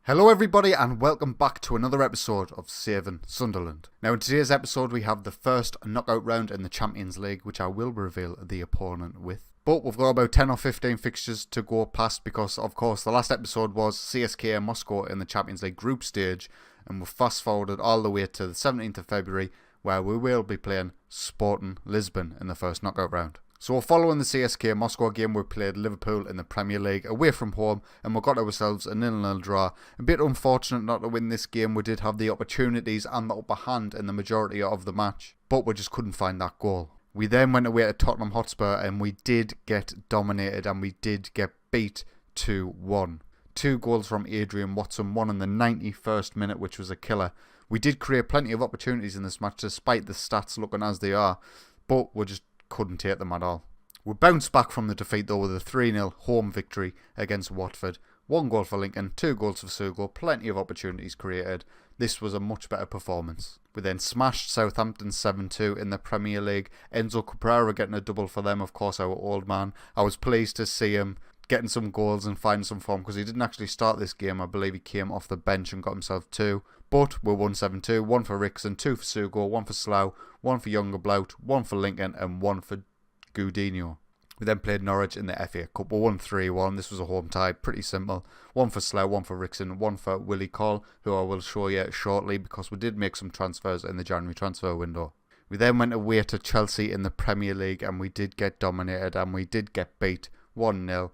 Hello everybody and welcome back to another episode of Saving Sunderland. Now in today's episode we have the first knockout round in the Champions League, which I will reveal the opponent with. But we've got about 10 or 15 fixtures to go past because of course the last episode was CSKA Moscow in the Champions League group stage, and we've fast forwarded all the way to the 17th of February where we will be playing Sporting Lisbon in the first knockout round. So following the CSKA Moscow game, we played Liverpool in the Premier League away from home and we got ourselves a 0-0 draw. A bit unfortunate not to win this game. We did have the opportunities and the upper hand in the majority of the match, but we just couldn't find that goal. We then went away to Tottenham Hotspur and we did get dominated and we did get beat 2-1. 2 goals from Adrian Watson, one in the 91st minute, which was a killer. We did create plenty of opportunities in this match despite the stats looking as they are, but we just couldn't take them at all. We bounced back from the defeat though with a 3-0 home victory against Watford. 1 goal for Lincoln, 2 goals for Sugo, plenty of opportunities created. This was a much better performance. We then smashed Southampton 7-2 in the Premier League. Enzo Caprara getting a double for them, of course, our old man. I was pleased to see him getting some goals and finding some form because he didn't actually start this game. I believe he came off the bench and got himself 2. But we won 7-2, 1 for Rickson, 2 for Sugo, 1 for Slough, 1 for Younger Blout, 1 for Lincoln and 1 for Gudinho. We then played Norwich in the FA Cup. We won 3-1. This was a home tie, pretty simple. 1 for Slough, 1 for Rickson, 1 for Willie Cole, who I will show you shortly because we did make some transfers in the January transfer window. We then went away to Chelsea in the Premier League and we did get dominated and we did get beat 1-0.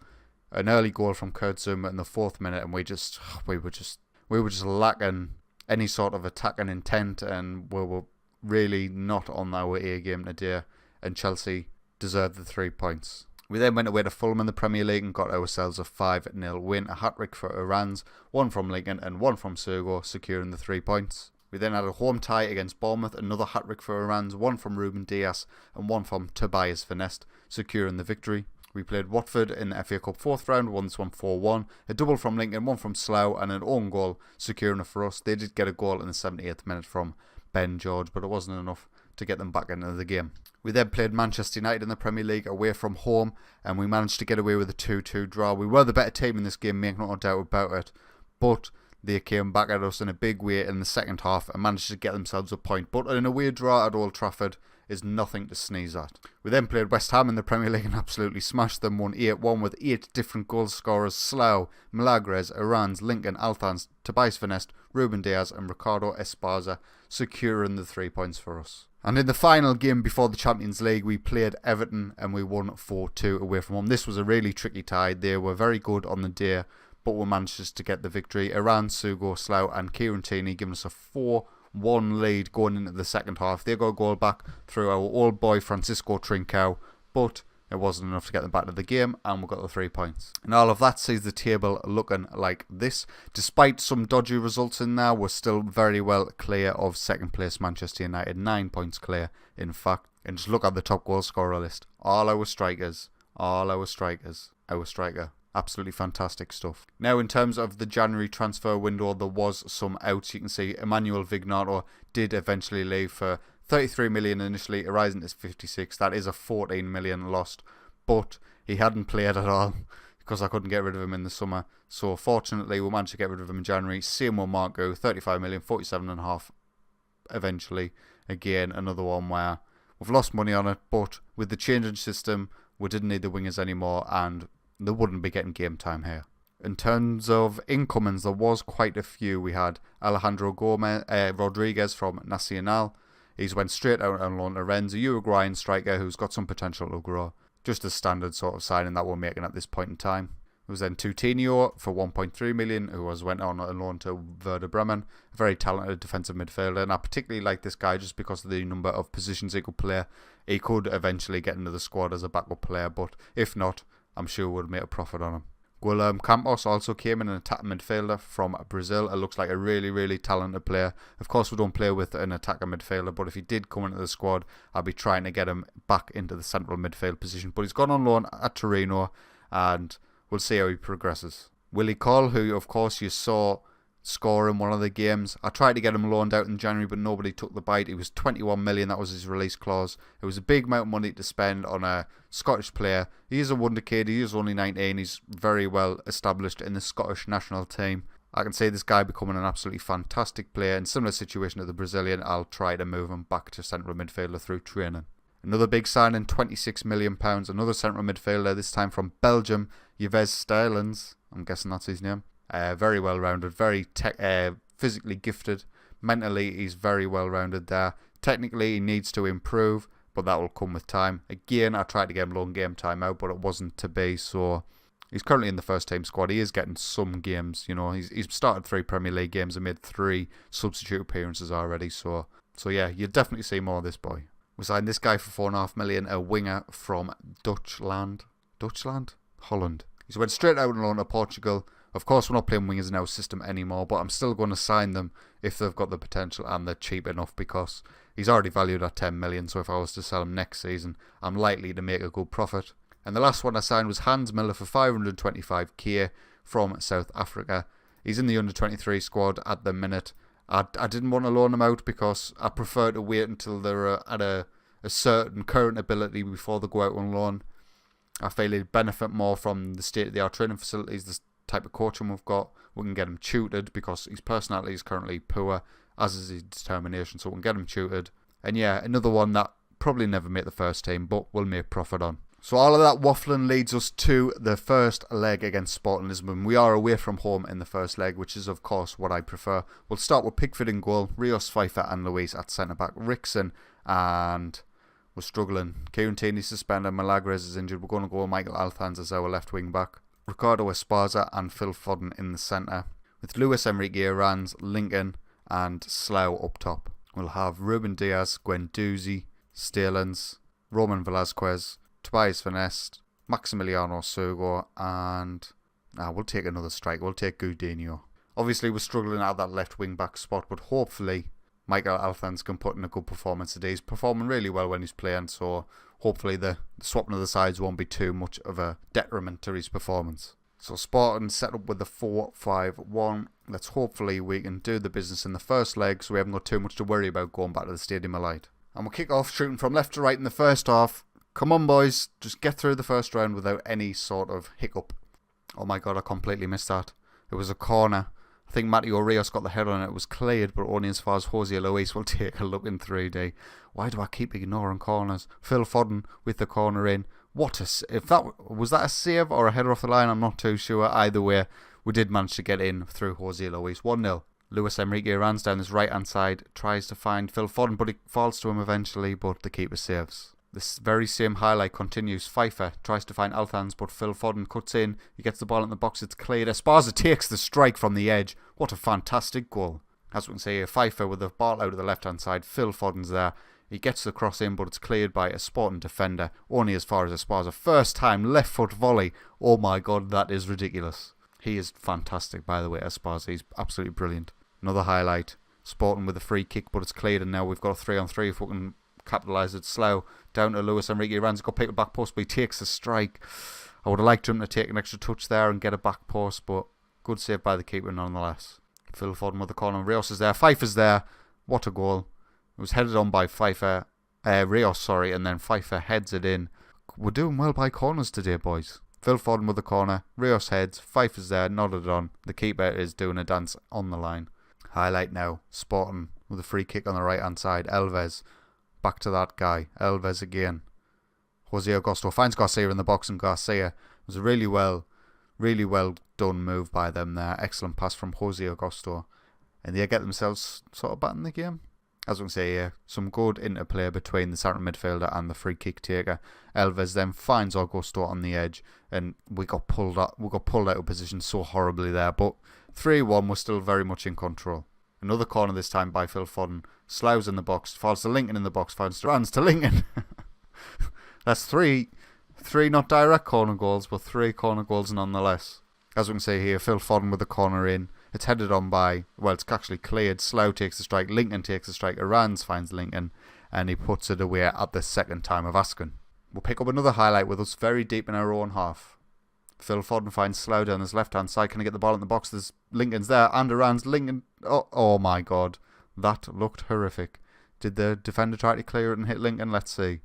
An early goal from Kurt Zouma in the 4th minute and we were just lacking any sort of attacking intent and we were really not on our A game today, and Chelsea deserved the 3 points. We then went away to Fulham in the Premier League and got ourselves a 5-0 win, a hat-trick for Iran's, 1 from Lincoln and 1 from Sugo, securing the 3 points. We then had a home tie against Bournemouth, another hat-trick for Iran's, 1 from Ruben Dias and 1 from Tobias Finest, securing the victory. We played Watford in the FA Cup 4th round, won this one 4-1. A double from Lincoln, 1 from Slough and an own goal securing it for us. They did get a goal in the 78th minute from Ben George, but it wasn't enough to get them back into the game. We then played Manchester United in the Premier League away from home and we managed to get away with a 2-2 draw. We were the better team in this game, make no doubt about it, but they came back at us in a big way in the second half and managed to get themselves a point. But an away draw at Old Trafford is nothing to sneeze at. We then played West Ham in the Premier League and absolutely smashed them, won 8-1 with 8 different goal scorers: Slough, Milagres, Iran's, Lincoln, Althans, Tobias Finest, Ruben Diaz and Ricardo Esparza, securing the 3 points for us. And in the final game before the Champions League, we played Everton and we won 4-2 away from home. This was a really tricky tie. They were very good on the day, but we managed just to get the victory. Iran, Sugo, Slough and Kieran Tierney giving us a 4-1 lead going into the second half. They got a goal back through our old boy Francisco Trincao, but it wasn't enough to get them back to the game and we got the 3 points. And all of that sees the table looking like this. Despite some dodgy results in there, we're still very well clear of second place Manchester United, 9 points clear in fact. And just look at the top goal scorer list. All our strikers, our striker. Absolutely fantastic stuff. Now in terms of the January transfer window, there was some outs. You can see Emmanuel Vignato did eventually leave for 33 million initially, rising to 56. That is a 14 million lost, but he hadn't played at all because I couldn't get rid of him in the summer. So fortunately we managed to get rid of him in January. Same with Marco, 35 million, 47.5 eventually. Again, another one where we've lost money on it, but with the changing system we didn't need the wingers anymore and they wouldn't be getting game time here. In terms of incomings, there was quite a few. We had Alejandro Rodriguez from Nacional. He's went straight out on loan to Rennes, a Uruguayan striker who's got some potential to grow. Just a standard sort of signing that we're making at this point in time. It was then Coutinho for 1.3 million, who went on loan to Werder Bremen. A very talented defensive midfielder, and I particularly like this guy just because of the number of positions he could play. He could eventually get into the squad as a backup player, but if not, I'm sure we'll make a profit on him. Guilherme Campos also came in, an attacking midfielder from Brazil. It looks like a really, really talented player. Of course, we don't play with an attacking midfielder, but if he did come into the squad, I'll be trying to get him back into the central midfield position. But he's gone on loan at Torino, and we'll see how he progresses. Willie Cole, who of course you saw score in one of the games. I tried to get him loaned out in January, but nobody took the bite. It was 21 million, that was his release clause. It was a big amount of money to spend on a Scottish player. He is a wonder kid, he is only 19, he's very well established in the Scottish national team. I can see this guy becoming an absolutely fantastic player. In similar situation to the Brazilian, I'll try to move him back to central midfielder through training. Another big signing, £26 million. Another central midfielder, this time from Belgium, Yves Stylians. I'm guessing that's his name. Very well rounded, very physically gifted. Mentally, he's very well rounded there. Technically, he needs to improve, but that will come with time. Again, I tried to get him long game time out, but it wasn't to be. So he's currently in the first team squad. He is getting some games. You know, he's started 3 Premier League games and made 3 substitute appearances already. So yeah, you'll definitely see more of this boy. We signed this guy for £4.5 million, a winger from Holland. He's went straight out on loan to Portugal. Of course, we're not playing wingers in our system anymore, but I'm still going to sign them if they've got the potential and they're cheap enough, because he's already valued at 10 million. So if I was to sell him next season, I'm likely to make a good profit. And the last one I signed was Hans Miller for 525k from South Africa. He's in the under-23 squad at the minute. I didn't want to loan him out because I prefer to wait until they're at a certain current ability before they go out on loan. I feel he'd benefit more from the state-of-the-art training facilities, the type of coaching we've got. We can get him tutored because his personality is currently poor, as is his determination, so we can get him tutored. And yeah, another one that probably never make the first team, but will make profit on. So all of that waffling leads us to the first leg against Sporting Lisbon. We are away from home in the first leg, which is of course what I prefer. We'll start with Pickford in goal, Rios, Pfeiffer and Luis at centre-back, Rickson, and we're struggling. Kieran Tierney suspended, Malagres is injured. We're going to go with Michael Althans as our left wing back, Ricardo Esparza and Phil Foden in the centre, with Luis Enrique Arans, Lincoln and Slough up top. We'll have Ruben Diaz, Guendouzi, Stalins, Roman Velasquez, Tobias Van Est, Maximiliano Sugo, and we'll take another striker. We'll take Gudinho. Obviously, we're struggling at that left wing back spot, but hopefully Michael Althans can put in a good performance today. He's performing really well when he's playing, so hopefully the swapping of the sides won't be too much of a detriment to his performance. So Sporting set up with the 4-5-1. Let's hopefully we can do the business in the first leg, so we haven't got too much to worry about going back to the Stadium of Light. And we'll kick off shooting from left to right in the first half. Come on, boys. Just get through the first round without any sort of hiccup. Oh my god, I completely missed that. It was a corner. I think Mateo Rios got the head on it. It was cleared, but only as far as Jose Luis will take a look in 3D. Why do I keep ignoring corners? Phil Foden with the corner in. Was that a save or a header off the line? I'm not too sure. Either way, we did manage to get in through Jose Luis. 1-0. Luis Enrique runs down this right hand side, tries to find Phil Foden, but it falls to him eventually, but the keeper saves. This very same highlight continues. Pfeiffer tries to find Althans, but Phil Foden cuts in. He gets the ball in the box. It's cleared. Esparza takes the strike from the edge. What a fantastic goal. As we can see, Pfeiffer with the ball out of the left-hand side. Phil Foden's there. He gets the cross in, but it's cleared by a Sporting defender. Only as far as Esparza. First time left foot volley. Oh my god, that is ridiculous. He is fantastic, by the way, Esparza. He's absolutely brilliant. Another highlight. Sporting with a free kick, but it's cleared, and now we've got a 3-on-3 if we can capitalise it. Slow down to Luis Enrique Arans. Got picked back post, but he takes a strike. I would have liked him to take an extra touch there and get a back post, but good save by the keeper nonetheless. Phil Foden with the corner. Rios is there. Pfeiffer's there. What a goal. It was headed on by Rios, and then Pfeiffer heads it in. We're doing well by corners today, boys. Phil Foden with the corner. Rios heads. Pfeiffer's there. Nodded on. The keeper is doing a dance on the line. Highlight now. Sporting with a free kick on the right hand side. Elvez. Back to that guy. Elvez again. Jose Augusto finds Garcia in the box, and Garcia. It was a really well done move by them there. Excellent pass from Jose Augusto. And they get themselves sort of back in the game. As we can see here, some good interplay between the central midfielder and the free kick taker. Elvez then finds Augusto on the edge, and we got pulled out of position so horribly there. But 3-1, we're still very much in control. Another corner this time by Phil Foden. Sloughs in the box, falls to Lincoln in the box, finds runs to Lincoln. That's three not direct corner goals, but 3 corner goals nonetheless. As we can see here, Phil Foden with the corner in. It's headed on by, it's actually cleared. Slough takes the strike, Lincoln takes the strike, Arans finds Lincoln, and he puts it away at the second time of asking. We'll pick up another highlight with us very deep in our own half. Phil Foden finds Slough down his left hand side. Can he get the ball in the box? There's Lincoln's there, and Arans, Lincoln. Oh my god. That looked horrific. Did the defender try to clear it and hit Lincoln? Let's see.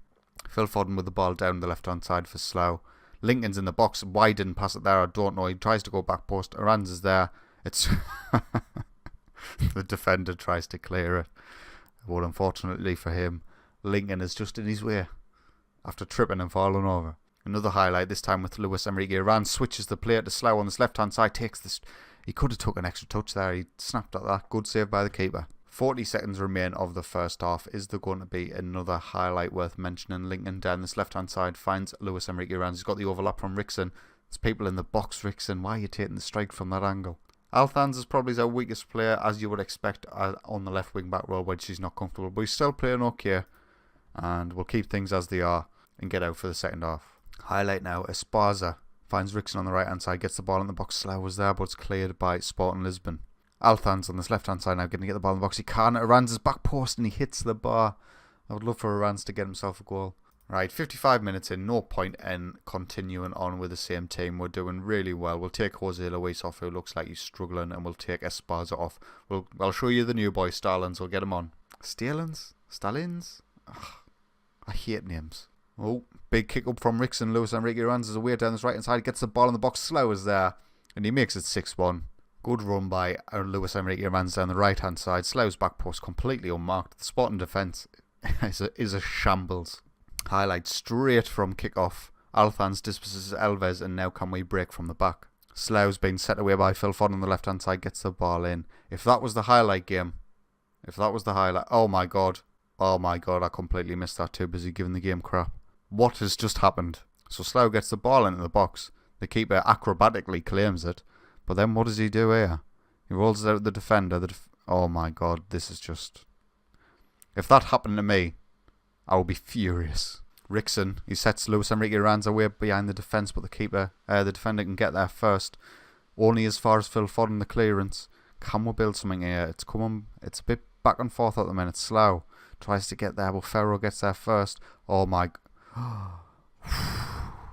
Phil Foden with the ball down the left hand side for Slough. Lincoln's in the box. Why didn't pass it there? I don't know. He tries to go back post. Arans is there. It's the defender tries to clear it, but unfortunately for him, Lincoln is just in his way after tripping and falling over. Another highlight, this time with Luis Enrique. Iran switches the player to Slough on his left-hand side, takes this. He could have took an extra touch there. He snapped at that. Good save by the keeper. 40 seconds remain of the first half. Is there going to be another highlight worth mentioning? Lincoln down this left-hand side finds Luis Enrique Iran. He's got the overlap from Rickson. There's people in the box, Rickson. Why are you taking the strike from that angle? Althans is probably our weakest player, as you would expect, on the left wing-back role when she's not comfortable. But he's still playing okay. And we'll keep things as they are and get out for the second half. Highlight now, Esparza finds Rickson on the right hand side, gets the ball in the box. Slough was there, but it's cleared by Sporting Lisbon. Althans on this left hand side now, getting to get the ball in the box. He can't. Iran's his back post and he hits the bar. I would love for Iran's to get himself a goal. Right, 55 minutes in, no point in continuing on with the same team. We're doing really well. We'll take Jose Luis off, who looks like he's struggling, and we'll take Esparza off. I'll show you the new boy, Stalins. We'll get him on. Stalins? Ugh, I hate names. Oh, big kick up from Rickson. Luis Enrique runs his way down this right hand side. Gets the ball in the box. Slough is there. And he makes it 6-1. Good run by Luis Enrique runs down the right hand side. Slough's back post completely unmarked. The Sporting defence is a shambles. Highlight straight from kick-off. Althans dispossesses Elvez, and now can we break from the back? Slough's been set away by Phil Ford on the left hand side. Gets the ball in. If that was the highlight game. Oh my god, I completely missed that. Too busy giving the game crap. What has just happened? So Slough gets the ball into the box. The keeper acrobatically claims it. But then what does he do here? He rolls it out at the defender. Oh my god, this is just... If that happened to me, I would be furious. Rickson, he sets Luis Enrique Ranz away behind the defence, but the defender can get there first. Only as far as Phil Ford in the clearance. Can we build something here? It's a bit back and forth at the minute. Slough tries to get there, but Ferro gets there first. Oh my...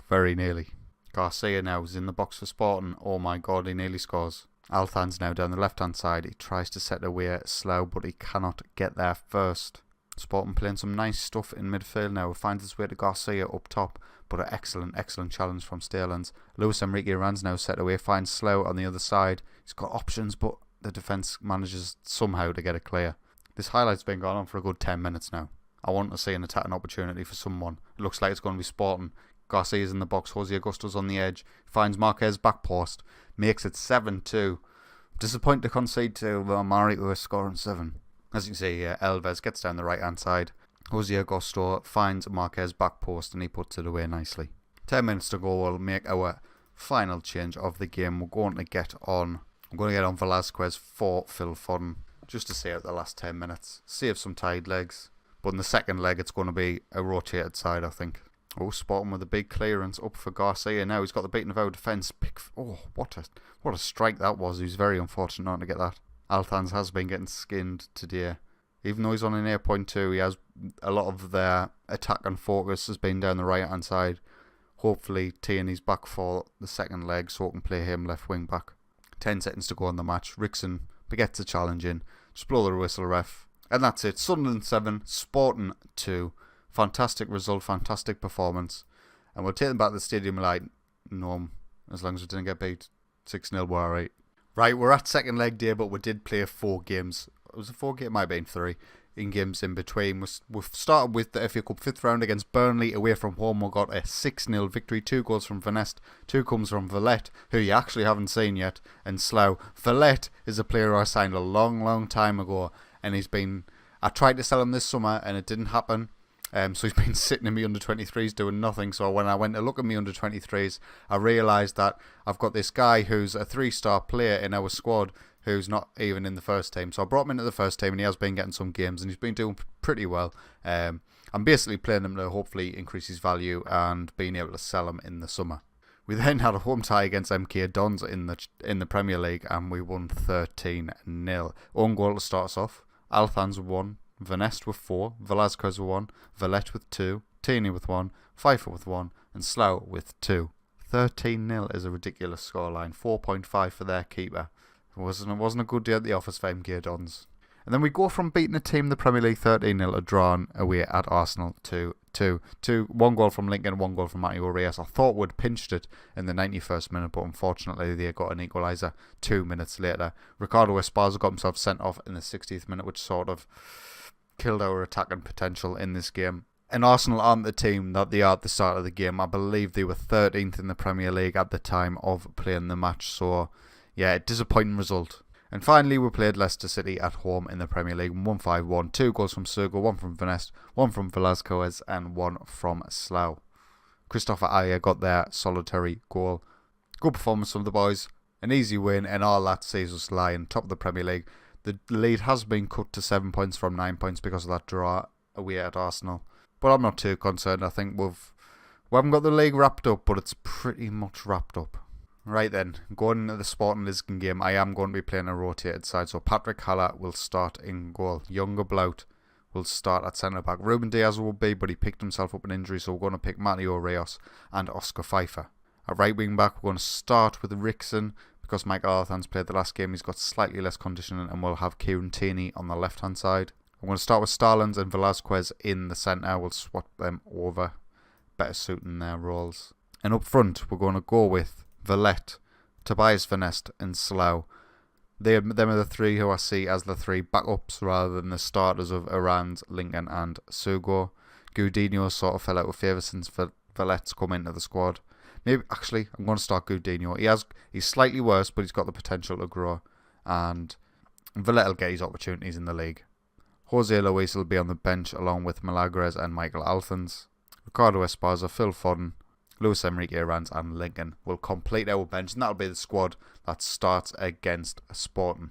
Very nearly. Garcia now is in the box for Sporting. Oh my god, he nearly scores. Althans now down the left hand side. He tries to set away at Slough, but he cannot get there first. Sporting playing some nice stuff in midfield now. Finds his way to Garcia up top, but an excellent challenge from Stalins. Luis Enrique Ranz now set away, finds Slough on the other side. He's got options, but the defence manages somehow to get it clear. This highlight's been going on for a good 10 minutes now. I want to see an attacking opportunity for someone. It looks like it's going to be Sporting. Garcia's in the box. Jose Augusto's on the edge. Finds Marquez back post. Makes it 7-2. Disappointed to concede to Mari, who is scoring 7. As you can see, Elvez gets down the right hand side. Jose Augusto finds Marquez back post and he puts it away nicely. 10 minutes to go. We'll make our final change of the game. I'm going to get on Velasquez for Phil Foden, just to see out the last 10 minutes. Save some tired legs. But in the second leg, it's going to be a rotated side, I think. Oh, Sporting with a big clearance up for Garcia. Now he's got the beating of our defence. Oh, what a strike that was. He was very unfortunate not to get that. Althans has been getting skinned today. Even though he's on an 8.2, he has a lot of their attack and focus has been down the right hand side. Hopefully Tierney's back for the second leg so we can play him left wing back. 10 seconds to go on the match. Rickson gets a challenge in. Just blow the whistle, ref. And that's it. Sunderland 7, Sporting 2. Fantastic result, fantastic performance. And we'll take them back to the stadium like norm. As long as we didn't get beat 6-0, we're alright. Right, we're at second leg day, but we did play 4 games. It was a 4 game, it might have been 3 in games in between. We've started with the FA Cup 5th round against Burnley away from home. We got a 6-0 victory. 2 goals from Van Nest, 2 comes from Villette, who you actually haven't seen yet, and Slough. Villette is a player I signed a long time ago, and I tried to sell him this summer and it didn't happen. So he's been sitting in me under 23s doing nothing. So when I went to look at me under 23s, I realised that I've got this guy who's a 3-star player in our squad who's not even in the first team. So I brought him into the first team and he has been getting some games and he's been doing pretty well. I'm basically playing him to hopefully increase his value and being able to sell him in the summer. We then had a home tie against MK Dons in the Premier League and we won 13-0. Own goal to start us off. Althans 1. Van Nest with 4, Velasquez with 1, Villette with 2, Tierney with 1, Pfeiffer with 1, and Slough with 2. 13-0 is a ridiculous scoreline. 4.5 for their keeper. It wasn't a good day at the office for MK Dons. And then we go from beating a team in the Premier League 13-0 to drawing away at Arsenal to One goal from Lincoln, one goal from Mateo Reyes. I thought we'd pinched it in the 91st minute, but unfortunately they got an equaliser 2 minutes later. Ricardo Esparza got himself sent off in the 60th minute, which sort of killed our attacking potential in this game. And Arsenal aren't the team that they are at the start of the game. I believe they were 13th in the Premier League at the time of playing the match. So, yeah, a disappointing result. And finally, we played Leicester City at home in the Premier League. 1-5-1. 2 goals from Sergo, 1 from Vanest, 1 from Velasquez, and 1 from Slough. Christopher Ayer got their solitary goal. Good performance from the boys. An easy win, and all that sees us lying top of the Premier League. The lead has been cut to 7 points from 9 points because of that draw away at Arsenal. But I'm not too concerned. I think we haven't got the league wrapped up, but it's pretty much wrapped up. Right then, going into the Sporting Lisbon game, I am going to be playing a rotated side. So Patrick Haller will start in goal. Younger Blout will start at centre-back. Ruben Diaz will be, but he picked himself up an injury, so we're going to pick Mateo Reyes and Oscar Pfeiffer. At right wing-back, we're going to start with Rickson, because Mike Arthan's played the last game. He's got slightly less conditioning, and we'll have Kieran Tierney on the left-hand side. I'm going to start with Starlins and Velasquez in the centre. We'll swap them over, better suiting their roles. And up front, we're going to go with Valette, Tobias Vanest and Slough. Them are the three who I see as the three backups rather than the starters of Arans, Lincoln and Sugo. Gudinho sort of fell out of favour since Valette's come into the squad. Maybe actually I'm going to start Gudinho. He's slightly worse, but he's got the potential to grow, and Valette will get his opportunities in the league. Jose Luis will be on the bench along with Milagres and Michael Alphons. Ricardo Esparza, Phil Foden, Luis Enrique Arans and Lincoln will complete our bench, and that'll be the squad that starts against Sporting.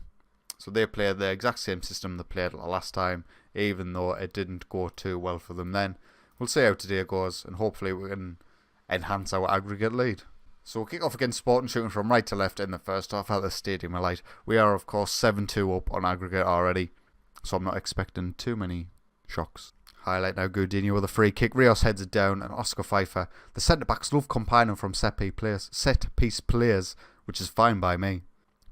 So they play the exact same system they played last time, even though it didn't go too well for them then. We'll see how today goes, and hopefully we can enhance our aggregate lead. So we'll kick off against Sporting, shooting from right to left in the first half at the Stadium of Light. We are of course 7-2 up on aggregate already, so I'm not expecting too many shocks. Highlight now Gudinho with a free kick. Rios heads it down, and Oscar Pfeiffer. The centre-backs love combining from set-piece players, which is fine by me.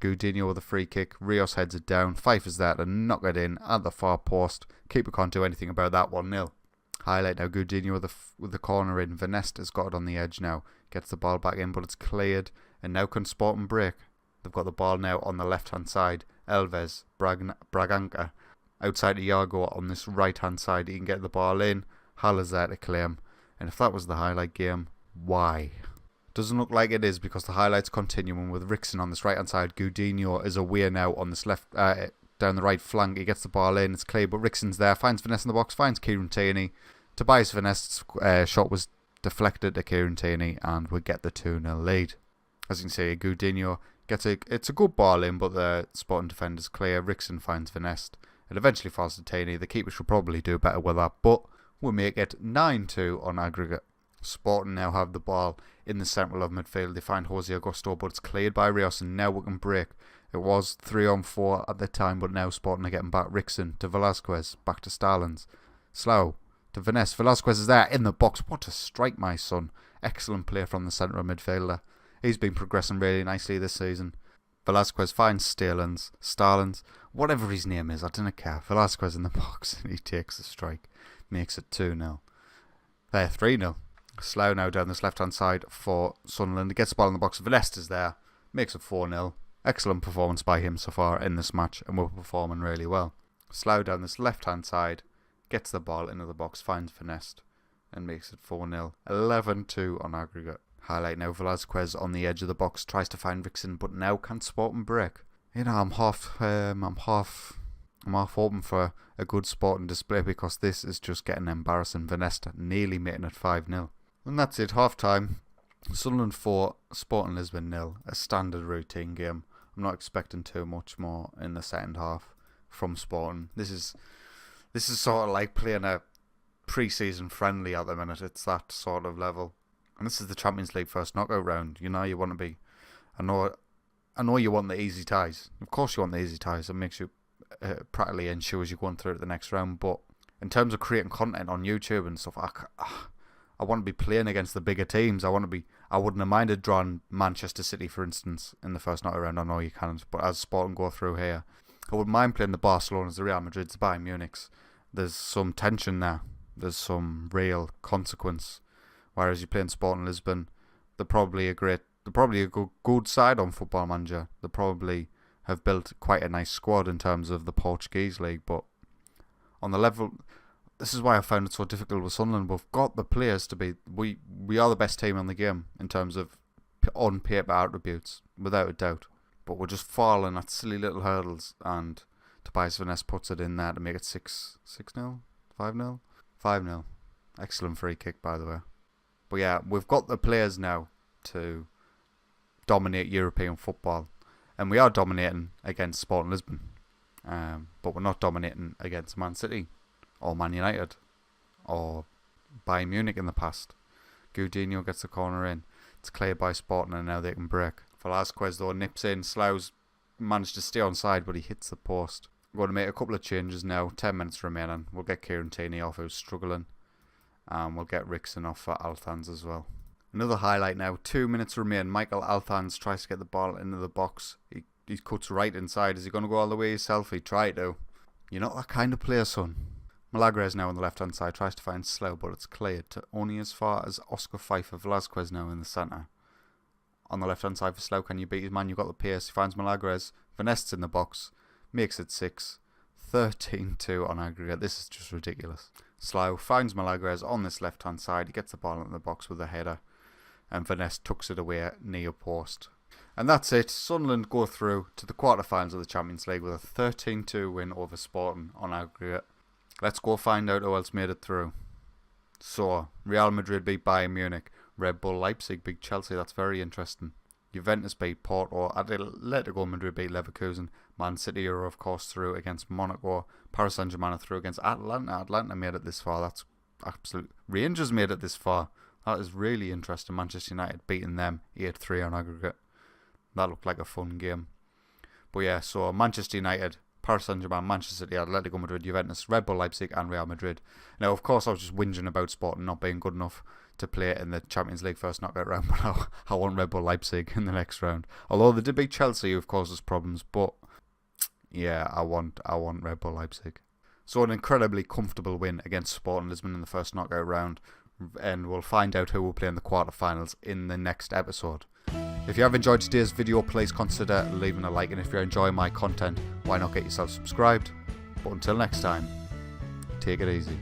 Gudinho with a free kick. Rios heads it down. Pfeiffer's there to knock it in at the far post. Keeper can't do anything about that 1-0. Highlight now Gudinho with the corner in. Vanest has got it on the edge now. Gets the ball back in, but it's cleared. And now can Sporting break. They've got the ball now on the left-hand side. Elves, Braganca. Outside to Iago on this right-hand side. He can get the ball in. Haller's there to claim. And if that was the highlight game, why? Doesn't look like it is, because the highlights continuing with Rickson on this right-hand side. Gudinho is away now on this left, down the right flank. He gets the ball in. It's clear, but Rickson's there. Finds Vanest in the box. Finds Kieran Tierney. Tobias Vanest's shot was deflected to Kieran Tierney, and we get the 2-0 lead. As you can see, Gudinho gets it's a good ball in, but the Sporting defender's clear. Rickson finds Vanest. It eventually falls to Tierney. The keeper should probably do better with that, but we'll make it 9-2 on aggregate. Sporting now have the ball in the central of midfield. They find Jose Augusto, but it's cleared by Rios, and now we can break. It was 3-on-4 at the time, but now Sporting are getting back. Rickson to Velasquez, back to Starlins. Slough to Vanest. Velasquez is there in the box. What a strike, my son. Excellent play from the centre of midfielder. He's been progressing really nicely this season. Velasquez finds Starlins, whatever his name is, I don't care. Velasquez in the box, and he takes the strike. Makes it 2-0. 3-0. Slough now down this left-hand side for Sunderland. He gets the ball in the box. Vanest is there. Makes it 4-0. Excellent performance by him so far in this match, and we're performing really well. Slough down this left-hand side. Gets the ball into the box. Finds Vanest. And makes it 4-0. 11-2 on aggregate. Highlight now Velasquez on the edge of the box, tries to find Rickson, but now can't Sporting break. You know, I'm half hoping for a good Sporting display, because this is just getting embarrassing. Vanest nearly making it 5-0. And that's it, half time. Sunderland 4, Sporting Lisbon 0. A standard routine game. I'm not expecting too much more in the second half from Sporting. This is sort of like playing a pre-season friendly at the minute. It's that sort of level. And this is the Champions League first knockout round. You know you want to be... I know you want the easy ties. Of course you want the easy ties. It makes you practically ensures you're going through to the next round. But in terms of creating content on YouTube and stuff, I want to be playing against the bigger teams. I wouldn't have minded drawing Manchester City, for instance, in the first knockout round. I know you can't. But as Sporting go through here, I wouldn't mind playing the Barcelonas, the Real Madrids, the Bayern Munichs. There's some tension there. there's some real consequence. Whereas you play in Sporting Lisbon, they're probably a good side on Football Manager. They probably have built quite a nice squad in terms of the Portuguese league, but on the level, this is why I found it so difficult with Sunderland. We've got the players to be, we are the best team in the game in terms of on paper attributes, without a doubt. But we're just falling at silly little hurdles, and Tobias Vaness puts it in there to make it 6-0, 5-0, 5-0. Excellent free kick, by the way. But yeah, we've got the players now to dominate European football, and we are dominating against Sporting Lisbon, but we're not dominating against Man City or Man United or Bayern Munich in the past. Gudinho gets the corner in. It's cleared by Sporting, and now they can break. Velasquez though nips in. Slough's managed to stay on side, but he hits the post. We're going to make a couple of changes now. 10 minutes remaining. We'll get Kieran Tierney off, who's struggling. And we'll get Rickson off for Althans as well. Another highlight now. 2 minutes remain. Michael Althans tries to get the ball into the box. He cuts right inside. Is he going to go all the way himself? He tried to. You're not that kind of player, son. Malagres now on the left hand side. Tries to find Slough, but it's cleared to only as far as Oscar Pfeiffer. Velasquez now in the centre. On the left hand side for Slough. Can you beat his man? You've got the pace. He finds Malagres. Vanessa's in the box. Makes it 6. 13-2 on aggregate. This is just ridiculous. Slough finds Malagres on this left hand side. He gets the ball in the box with a header, and Vanessa tucks it away near post. And that's it. Sunderland go through to the quarterfinals of the Champions League with a 13-2 win over Sporting on aggregate. Let's go find out who else made it through. So, Real Madrid beat Bayern Munich. Red Bull Leipzig beat Chelsea. That's very interesting. Juventus beat Porto. Atletico Madrid beat Leverkusen. Man City are of course through against Monaco. Paris Saint-Germain are through against Atlanta. Atlanta made it this far. That's absolute. Rangers made it this far. That is really interesting. Manchester United beating them 8-3 on aggregate. That looked like a fun game. But yeah, so Manchester United, Paris Saint-Germain, Manchester City, Atletico Madrid, Juventus, Red Bull Leipzig and Real Madrid. Now of course I was just whinging about Sporting not being good enough to play in the Champions League first knockout round, but I want Red Bull Leipzig in the next round. Although they did beat Chelsea, who of course has problems, but yeah, I want Red Bull Leipzig. So an incredibly comfortable win against Sporting Lisbon in the first knockout round, and we'll find out who will play in the quarterfinals in the next episode. If you have enjoyed today's video, please consider leaving a like, and if you're enjoying my content, why not get yourself subscribed? But until next time, take it easy.